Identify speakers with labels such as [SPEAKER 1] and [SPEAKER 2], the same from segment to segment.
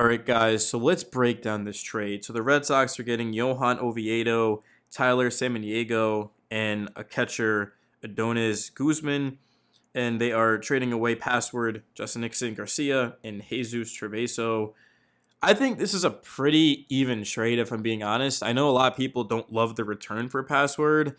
[SPEAKER 1] All right, guys, so let's break down this trade. So the Red Sox are getting Johan Oviedo, Tyler Samaniego, and a catcher, Adonis Guzman, and they are trading away Password, Justin Nixon Garcia, and Jesus Treviso. I think this is a pretty even trade, if I'm being honest. I know a lot of people don't love the return for Password,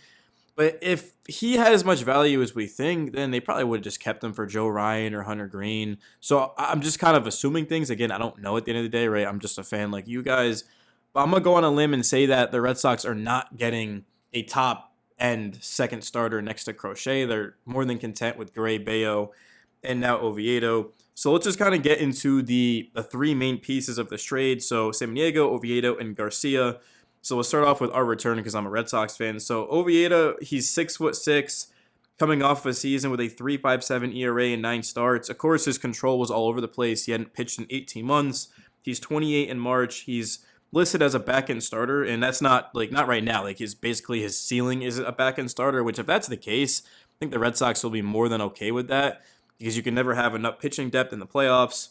[SPEAKER 1] but if he had as much value as we think, then they probably would have just kept him for Joe Ryan or Hunter Green. So I'm just kind of assuming things. Again, I don't know at the end of the day, right? I'm just a fan like you guys. But I'm going to go on a limb and say that the Red Sox are not getting a top end second starter next to Crochet. They're more than content with Gray, Bayo, and now Oviedo. So let's just kind of get into the three main pieces of this trade. So Samaniego, Oviedo, and Garcia. So we'll start off with our return because I'm a Red Sox fan. So Oviedo, he's 6'6", coming off of a season with a 3.57 ERA and 9 starts. Of course, his control was all over the place. He hadn't pitched in 18 months. He's 28 in March. He's listed as a back-end starter, and that's not right now. Like his ceiling is a back-end starter, which if that's the case, I think the Red Sox will be more than okay with that because you can never have enough pitching depth in the playoffs.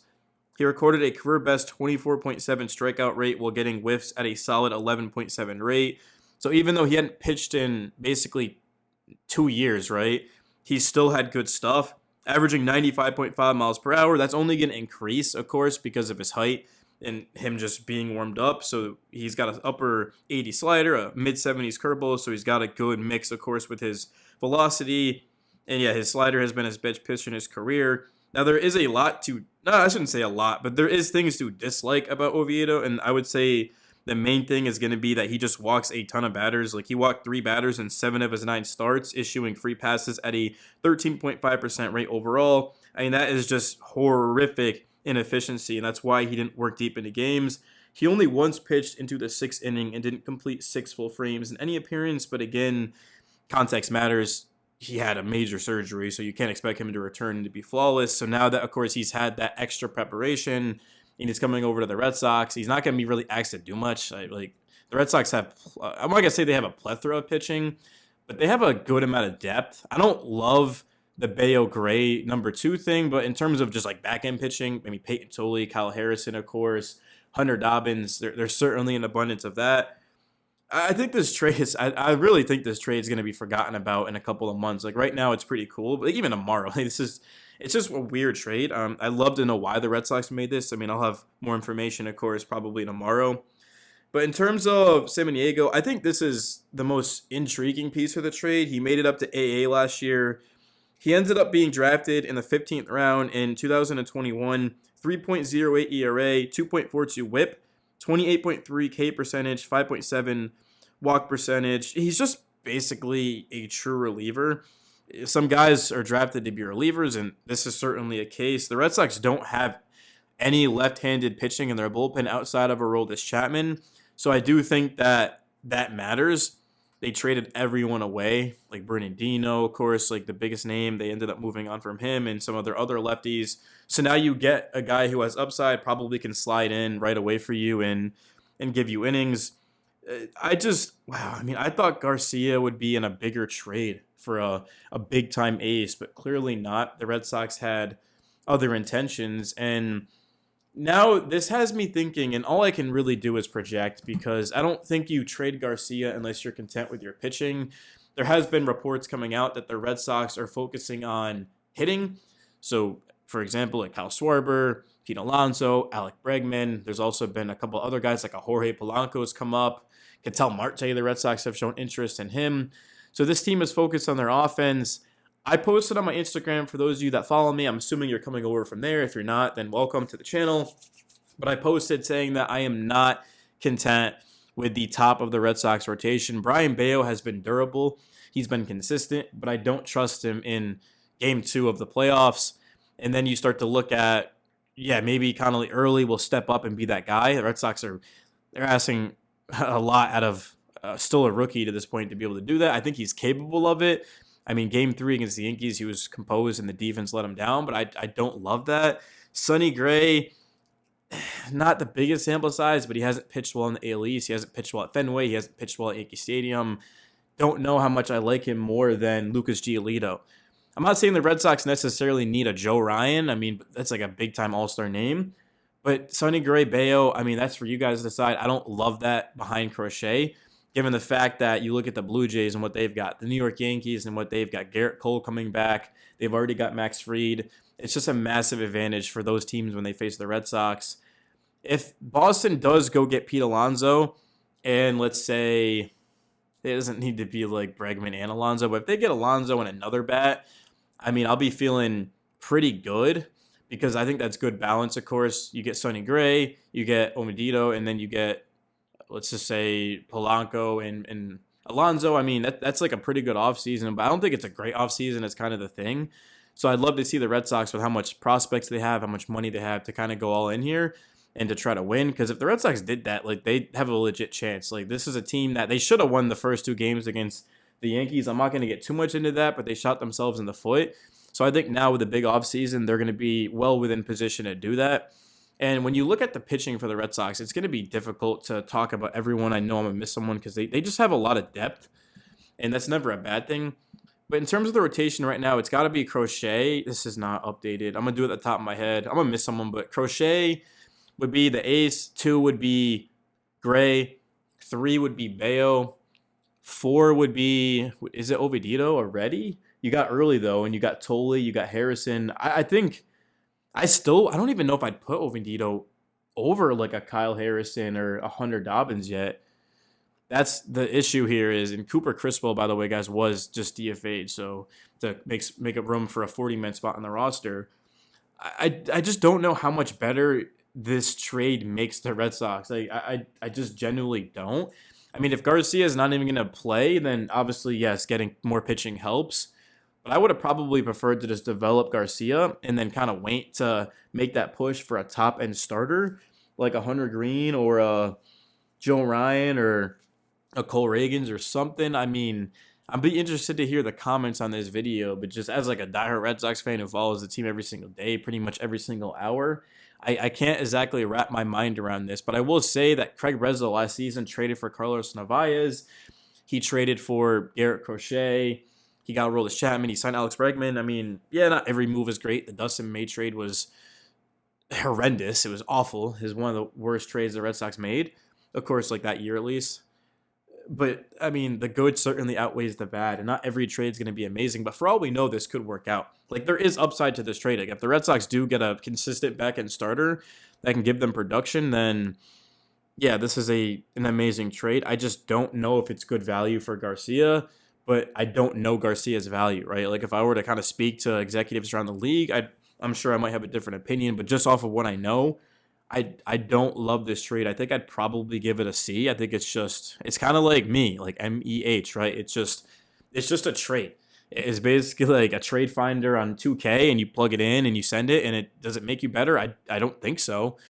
[SPEAKER 1] He recorded a career best 24.7 strikeout rate while getting whiffs at a solid 11.7 rate. So even though he hadn't pitched in basically 2 years, right, he still had good stuff. Averaging 95.5 miles per hour. That's only going to increase, of course, because of his height and him just being warmed up. So he's got an upper 80 slider, a mid 70s curveball. So he's got a good mix, of course, with his velocity. And yeah, his slider has been his best pitch in his career. Now, there is a lot to, no, I shouldn't say a lot, but there is things to dislike about Oviedo, and I would say the main thing is going to be that he just walks a ton of batters. Like, he walked 3 batters in 7 of his 9 starts, issuing free passes at a 13.5% rate overall. I mean, that is just horrific inefficiency, and that's why he didn't work deep into games. He only once pitched into the 6th inning and didn't complete 6 full frames in any appearance, but again, context matters. He had a major surgery, so you can't expect him to return to be flawless. So now that, of course, he's had that extra preparation and he's coming over to the Red Sox, he's not going to be really asked to do much. Like the Red Sox have, I'm not going to say they have a plethora of pitching, but they have a good amount of depth. I don't love the Bayo Gray number 2 thing, but in terms of just like back end pitching, maybe Peyton Tolley, Kyle Harrison, of course, Hunter Dobbins, there's certainly an abundance of that. I think this trade is, I really think this trade is going to be forgotten about in a couple of months. Like right now, it's pretty cool, but even tomorrow, like it's just a weird trade. I'd love to know why the Red Sox made this. I mean, I'll have more information, of course, probably tomorrow. But in terms of Samaniego, I think this is the most intriguing piece of the trade. He made it up to AA last year. He ended up being drafted in the 15th round in 2021, 3.08 ERA, 2.42 WHIP. 28.3 K percentage, 5.7 walk percentage. He's just basically a true reliever. Some guys are drafted to be relievers, and this is certainly a case. The Red Sox don't have any left-handed pitching in their bullpen outside of Aroldis Chapman, so I do think that matters. They traded everyone away, like Bernardino, of course, like the biggest name. They ended up moving on from him and some of their other lefties. So now you get a guy who has upside, probably can slide in right away for you and give you innings. Wow. I mean, I thought Garcia would be in a bigger trade for a big-time ace, but clearly not. The Red Sox had other intentions, and now this has me thinking, and all I can really do is project because I don't think you trade Garcia unless you're content with your pitching. There has been reports coming out that the Red Sox are focusing on hitting. So, for example, like Kyle Schwarber, Pete Alonso, Alec Bregman. There's also been a couple other guys like a Jorge Polanco has come up. Ketel Marte, the Red Sox have shown interest in him. So this team is focused on their offense. I posted on my Instagram for those of you that follow me. I'm assuming you're coming over from there. If you're not, then welcome to the channel. But I posted saying that I am not content with the top of the Red Sox rotation. Brayan Bello has been durable. He's been consistent, but I don't trust him in game 2 of the playoffs. And then you start to look at, maybe Connolly Early will step up and be that guy. The Red Sox they're asking a lot out of still a rookie to this point to be able to do that. I think he's capable of it. I mean, game 3 against the Yankees, he was composed and the defense let him down, but I don't love that. Sonny Gray, not the biggest sample size, but he hasn't pitched well in the AL East. He hasn't pitched well at Fenway. He hasn't pitched well at Yankee Stadium. Don't know how much I like him more than Lucas Giolito. I'm not saying the Red Sox necessarily need a Joe Ryan. I mean, that's like a big-time all-star name. But Sonny Gray, Bayo, I mean, that's for you guys to decide. I don't love that behind Crochet, given the fact that you look at the Blue Jays and what they've got, the New York Yankees and what they've got. Garrett Cole coming back. They've already got Max Fried. It's just a massive advantage for those teams when they face the Red Sox. If Boston does go get Pete Alonso, and let's say it doesn't need to be like Bregman and Alonso, but if they get Alonso and another bat, I mean, I'll be feeling pretty good because I think that's good balance. Of course, you get Sonny Gray, you get Omedito, and then you get, let's just say, Polanco and Alonso. I mean, that's like a pretty good offseason, but I don't think it's a great offseason. It's kind of the thing. So I'd love to see the Red Sox with how much prospects they have, how much money they have to kind of go all in here and to try to win. Because if the Red Sox did that, like, they have a legit chance. Like, this is a team that they should have won the first two games against the Yankees. I'm not going to get too much into that, but they shot themselves in the foot. So I think now with the big offseason, they're going to be well within position to do that. And when you look at the pitching for the Red Sox, it's going to be difficult to talk about everyone. I know I'm going to miss someone because they just have a lot of depth, and that's never a bad thing. But in terms of the rotation right now, it's got to be Crochet. This is not updated. I'm going to do it at the top of my head. I'm going to miss someone, but Crochet would be the ace. 2 would be Gray. 3 would be Bayo. 4 would be, is it Ovidito already? You got early, though, and you got Tolley, you got Harrison. I think I don't even know if I'd put Ovidito over like a Kyle Harrison or a Hunter Dobbins yet. That's the issue here is, and Cooper Criswell, by the way, guys, was just DFA'd, so to make up room for a 40-man spot on the roster. I just don't know how much better this trade makes the Red Sox. Like, I just genuinely don't. I mean, if Garcia is not even going to play, then obviously, yes, getting more pitching helps. But I would have probably preferred to just develop Garcia and then kind of wait to make that push for a top-end starter, like a Hunter Green or a Joe Ryan or a Cole Reagans or something. I mean, I'd be interested to hear the comments on this video, but just as like a diehard Red Sox fan who follows the team every single day, pretty much every single hour, I can't exactly wrap my mind around this. But I will say that Craig Breslow last season traded for Carlos Narvaez. He traded for Garrett Crochet. He got Aroldis Chapman. He signed Alex Bregman. I mean, yeah, not every move is great. The Dustin May trade was horrendous. It was awful. It was one of the worst trades the Red Sox made. Of course, like that year at least. But, I mean, the good certainly outweighs the bad, and not every trade is going to be amazing. But for all we know, this could work out. Like, there is upside to this trade. Like, if the Red Sox do get a consistent back-end starter that can give them production, then, yeah, this is an amazing trade. I just don't know if it's good value for Garcia, but I don't know Garcia's value, right? Like, if I were to kind of speak to executives around the league, I'm sure I might have a different opinion, but just off of what I know, I don't love this trade. I think I'd probably give it a C. I think it's kind of like me, like MEH, right? It's just a trade. It's basically like a trade finder on 2K, and you plug it in and you send it, and does it make you better? I don't think so.